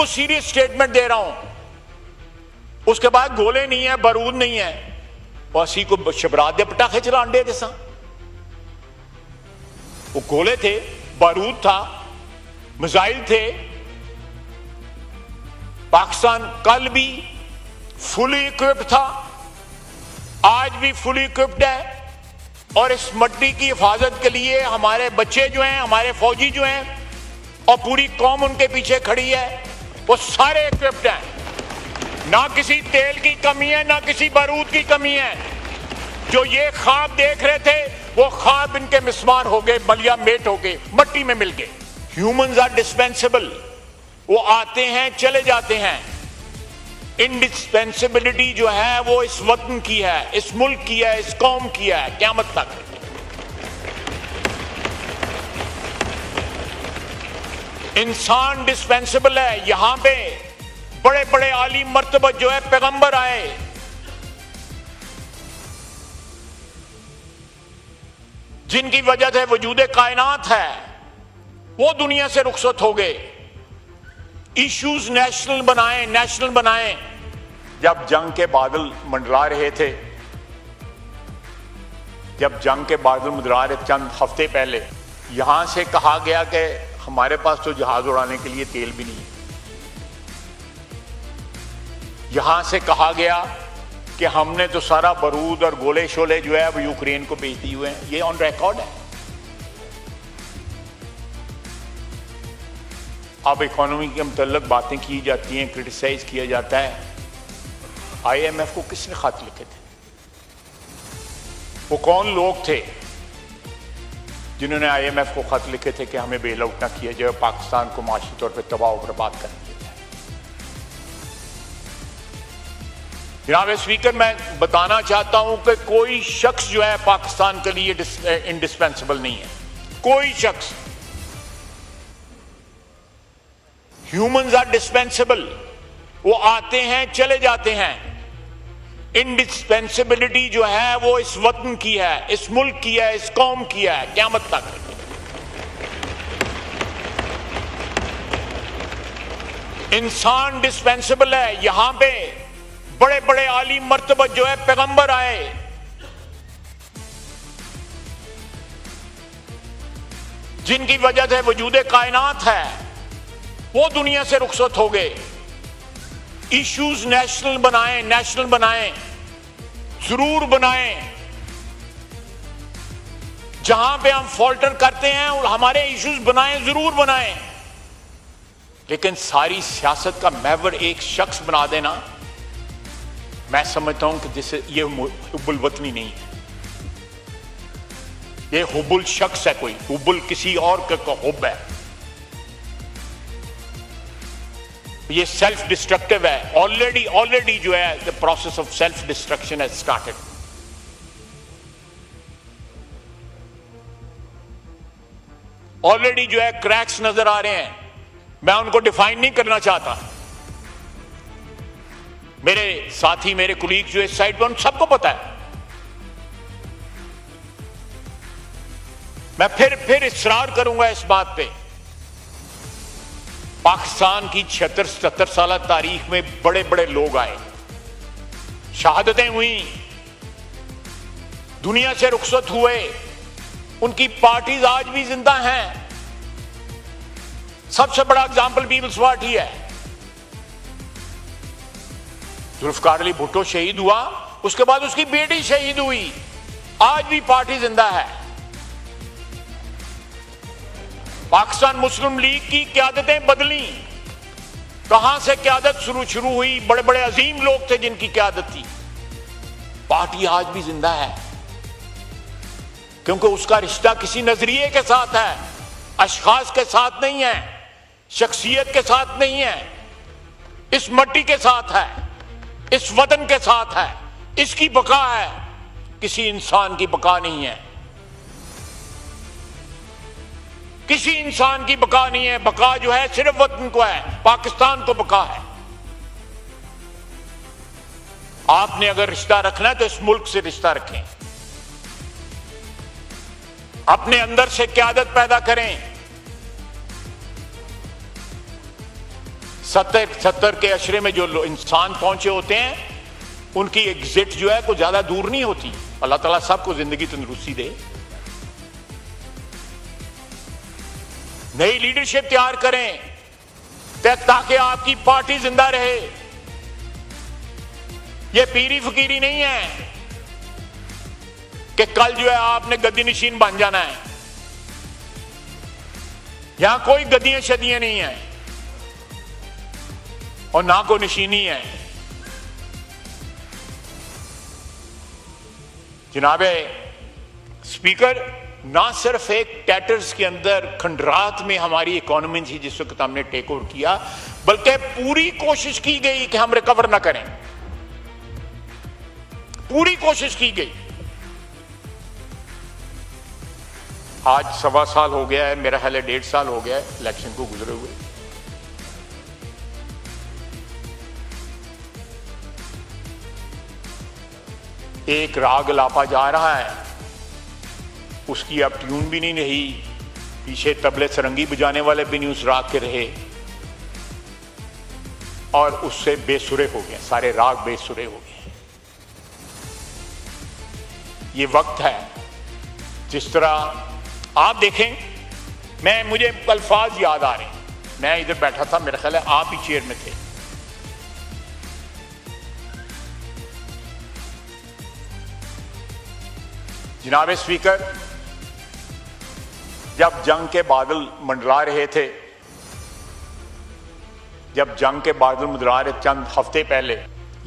आपको serious statement दे रहा हूं। उसके बाद गोले नहीं है, बारूद नहीं है, असी को शबरात दे पटाखे चलांडे जैसा। वो गोले थे, बारूद था, मिसाइल थे। पाकिस्तान कल भी फुली इक्विप्ड था, आज भी फुली इक्विप्ड है। और इस मट्टी की हिफाजत के लिए हमारे बच्चे जो हैं, हमारे फौजी जो हैं और पूरी कौम उनके पीछे खड़ी है, वो सारे इक्विप्ड हैं। ना किसी तेल की कमी है, ना किसी बारूद की कमी है। जो ये ख्वाब देख रहे थे वो ख्वाब इनके मिसमार हो गए, बलिया मेट हो गए, मट्टी में मिल गए। ह्यूमंस आर डिस्पेंसेबल, वो आते हैं चले जाते हैं। इंडिस्पेंसिबिलिटी जो है वो इस वतन की है, इस मुल्क की है, इस कौम की है, क़यामत तक। इंसान डिस्पेंसिबल है। यहां पे बड़े बड़े आली मर्तबा जो है पैगंबर आए, जिनकी वजह से वजूदे कायनात है, वो दुनिया से रुखसत हो गए। इश्यूज नेशनल बनाए। जब जंग के बादल मंडरा रहे थे, चंद हफ्ते पहले यहां से कहा गया कि हमारे पास तो जहाज उड़ाने के लिए तेल भी नहीं है। यहां से कहा गया कि हमने तो सारा बारूद और गोले शोले जो है वो यूक्रेन को बेच दिए हुए हैं। ये ऑन रिकॉर्ड है। अब इकोनॉमी के मुतल्लिक बातें की जाती हैं, क्रिटिसाइज किया जाता है। IMF को किसने खत लिखे थे? वो कौन लोग थे जिन्होंने IMF को खत लिखे थे कि हमें बेल आउट ना किया जाए, पाकिस्तान को माशी तौर पर तबाह और बर्बाद कर दिया जाए? जनाब स्पीकर, मैं बताना चाहता हूं कि कोई शख्स जो है पाकिस्तान के लिए इंडिस्पेंसिबल नहीं है। कोई शख्स। ह्यूमंस आर डिस्पेंसिबल, वो आते हैं चले जाते हैं। इंडिस्पेंसिबिलिटी जो है वो इस वतन की है, इस मुल्क की है, इस कौम की है, क़यामत तक। इंसान डिस्पेंसिबल है। यहां पे बड़े बड़े आली मर्तबा जो है पैगंबर आए, जिनकी वजह से वजूदे कायनात है, वो दुनिया से रुखसत हो गए। इश्यूज नेशनल बनाए, जरूर बनाएं। जहां पे हम फॉल्टर करते हैं और हमारे इश्यूज बनाएं, जरूर बनाएं। लेकिन सारी सियासत का महवर एक शख्स बना देना, मैं समझता हूं कि जिससे ये हुब्बुल वतनी नहीं है। ये हुब्बुल शख्स है, कोई हुब्बुल किसी और का हुब है। ये सेल्फ डिस्ट्रक्टिव है। ऑलरेडी जो है the process of self destruction has started. Already जो है क्रैक्स नजर आ रहे हैं। मैं उनको डिफाइन नहीं करना चाहता। मेरे साथी, मेरे कुलीग जो इस साइड पर, उन सबको पता है। मैं फिर इसरार करूंगा इस बात पे। पाकिस्तान की 76-77 साल तारीख में बड़े बड़े लोग आए, शहादतें हुई, दुनिया से रुखसत हुए, उनकी पार्टीज आज भी जिंदा हैं। सबसे बड़ा एग्जाम्पल पीपल्स पार्टी है। जुल्फकार अली भुट्टो शहीद हुआ, उसके बाद उसकी बेटी शहीद हुई, आज भी पार्टी जिंदा है। पाकिस्तान मुस्लिम लीग की क़यादतें बदली, कहां से क़यादत शुरू हुई, बड़े बड़े अजीम लोग थे जिनकी क़यादत थी। पार्टी आज भी जिंदा है, क्योंकि उसका रिश्ता किसी नजरिए के साथ है, अशखास के साथ नहीं है, शख्सियत के साथ नहीं है, इस मट्टी के साथ है, इस वतन के साथ है, इसकी बका है, किसी इंसान की बका नहीं है। किसी इंसान की बका नहीं है। बका जो है सिर्फ वतन को है, पाकिस्तान को बका है। आपने अगर रिश्ता रखना है तो इस मुल्क से रिश्ता रखें, अपने अंदर से क़यादत पैदा करें, 70 के अशरे में जो इंसान पहुंचे होते हैं उनकी एग्जिट जो है कोई ज्यादा दूर नहीं होती। अल्लाह ताला सबको जिंदगी तंदुरुस्ती दे। नई लीडरशिप तैयार करें ताकि आपकी पार्टी जिंदा रहे। यह पीरी फकीरी नहीं है कि कल जो है आपने गद्दी नशीन बन जाना है। यहां कोई गद्दियां शदियां नहीं है और ना कोई नशीनी है। जनाबे स्पीकर, ना सिर्फ एक टैटर्स के अंदर खंडरात में हमारी इकोनॉमी थी जिस वक्त हमने टेक ओवर किया, बल्कि पूरी कोशिश की गई कि हम रिकवर ना करें। पूरी कोशिश की गई। आज 1.25 साल हो गया है, मेरा ख्याल है 1.5 साल हो गया है इलेक्शन को गुजरे हुए। एक राग लापा जा रहा है, उसकी अब ट्यून भी नहीं रही, पीछे तबले सरंगी बजाने वाले भी नहीं उस राग के रहे और उससे बेसुरे हो गए, सारे राग बेसुरे हो गए। ये वक्त है जिस तरह आप देखें, मुझे अल्फाज याद आ रहे हैं। मैं इधर बैठा था, मेरा ख्याल है आप ही चेयर में थे। जनाब स्पीकर, जब जंग के बादल मंडरा रहे थे, चंद हफ्ते पहले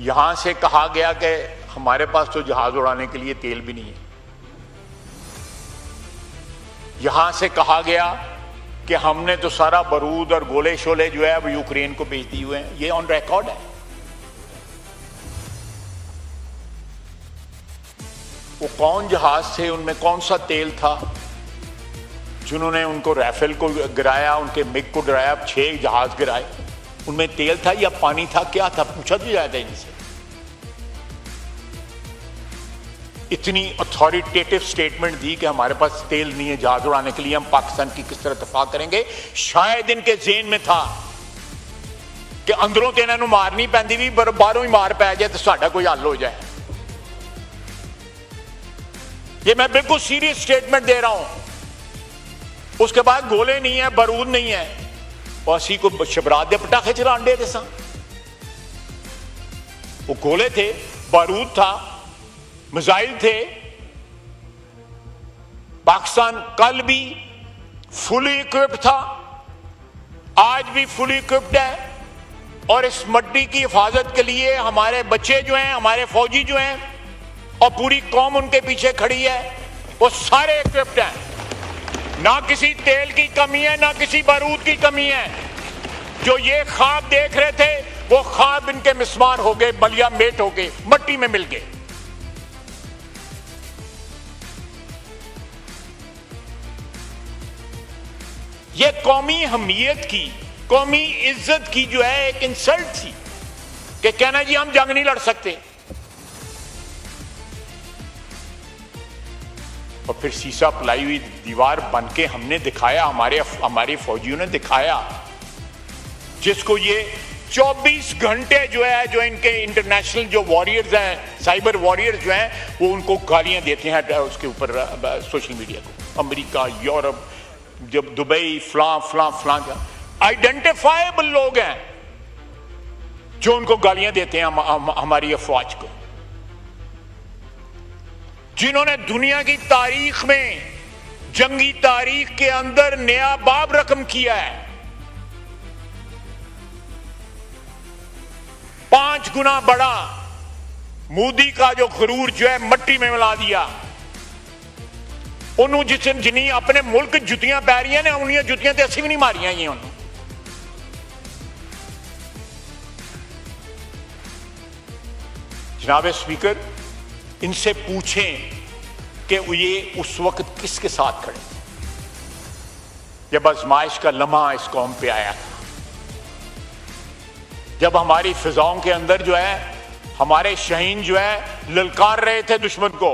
यहां से कहा गया कि हमारे पास तो जहाज उड़ाने के लिए तेल भी नहीं है। यहां से कहा गया कि हमने तो सारा बारूद और गोले शोले जो है अब यूक्रेन को भेज दिए हुए हैं। ये ऑन रिकॉर्ड है। वो कौन जहाज थे, उनमें कौन सा तेल था जिन्होंने उनको राफेल को गिराया, उनके मिग को गिराया, 6 जहाज गिराए? उनमें तेल था या पानी था, क्या था? पूछा तो जाता है इनसे। इतनी अथॉरिटेटिव स्टेटमेंट दी कि हमारे पास तेल नहीं है जहाज उड़ाने के लिए, हम पाकिस्तान की किस तरह दफा करेंगे। शायद इनके ज़हन में था कि अंदरों तो इन्होंने मार नहीं पैंदी भी, बाहरों ही मार पै जाए तो साडा कोई हल हो जाए। ये मैं बिल्कुल सीरियस स्टेटमेंट दे रहा हूं। उसके बाद गोले नहीं है, बारूद नहीं है, और असी को शबरात दे पटाखे चलान दे दे। वो गोले थे, बारूद था, मिसाइल थे। पाकिस्तान कल भी फुली इक्विप्ड था, आज भी फुली इक्विप्ड है, और इस मट्टी की हिफाजत के लिए हमारे बच्चे जो हैं, हमारे फौजी जो हैं और पूरी कौम उनके पीछे खड़ी है, वो सारे इक्विप्ड हैं। ना किसी तेल की कमी है, ना किसी बारूद की कमी है। जो ये ख्वाब देख रहे थे वो ख्वाब इनके मिसमार हो गए, बलिया मेट हो गए, मट्टी में मिल गए। ये कौमी हमीयत की, कौमी इज्जत की जो है एक इंसल्ट थी कि कहना जी हम जंग नहीं लड़ सकते। और फिर शीशा पलाई हुई दीवार बन के हमने दिखाया, हमारे फौजियों ने दिखाया, जिसको ये 24 घंटे जो है, जो इनके इंटरनेशनल जो वॉरियर्स हैं, साइबर वॉरियर्स जो हैं, वो उनको गालियां देते हैं उसके ऊपर सोशल मीडिया को। अमेरिका, यूरोप, जब दुबई, फलां आइडेंटिफाइबल लोग हैं जो उनको गालियां देते हैं हमारी अफवाज को, जिन्होंने दुनिया की तारीख में, जंगी तारीख के अंदर नया बाब रकम किया है। 5 गुना बड़ा मोदी का जो गरूर जो है मट्टी में मिला दिया। उन्होंने जिन्हें अपने मुल्क जुतियां पै रही ने, उन्हीं जुतियां तो असी भी नहीं मारियां ही। उन्होंने जनाब स्पीकर, इनसे पूछें कि ये उस वक्त किसके साथ खड़े थे जब आजमाइश का लम्हा इस कौम पे आया था, जब हमारी फिजाओं के अंदर जो है हमारे शहीन जो है ललकार रहे थे दुश्मन को।